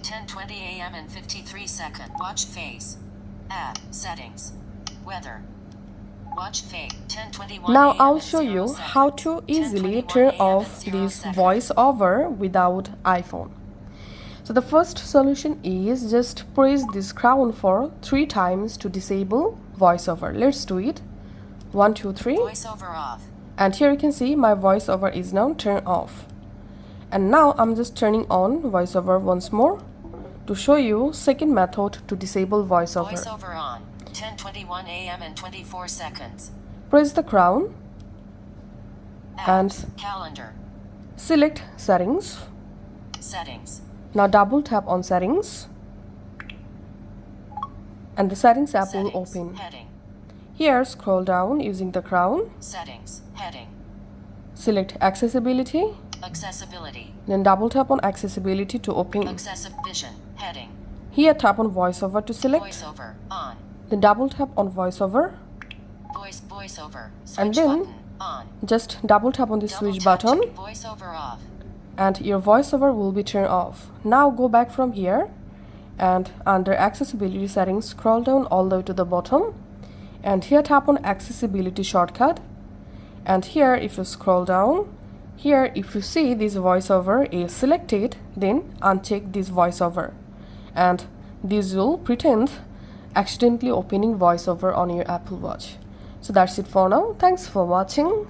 10:20 a.m. and 53 seconds. Watch face. App. Settings. Weather. Watch face. 10:21 Now a.m. I'll and show 0 you seconds. how to easily 10:21 turn a.m. off and 0 this seconds. voiceover without iPhone. So the first solution is just press this crown for 3 times to disable voiceover. Let's do it. 1, 2, 3. Voiceover off. And here you can see my voiceover is now turned off. And now I'm just turning on voiceover once more to show you second method to disable voiceover. Voiceover on. 10:21 a.m. and 24 seconds. Press the crown and calendar. Select settings. Settings. Now double tap on settings and the settings app will open. Heading. Here scroll down using the crown. Settings. Heading. Select accessibility. Accessibility. Then double tap on accessibility to open. Accessible vision. Heading. Here tap on voiceover to select. Voiceover on. Then double tap on voiceover. Voiceover. Switch And then button on. Just double tap on the switch tap button. Voiceover off. And your voiceover will be turned off. Now go back from here and under accessibility settings scroll down all the way to the bottom and here tap on accessibility shortcut, and here if you scroll down, here if you see this voiceover is selected, then uncheck this voiceover and this will pretend accidentally opening voiceover on your Apple Watch. So that's it for now. Thanks for watching.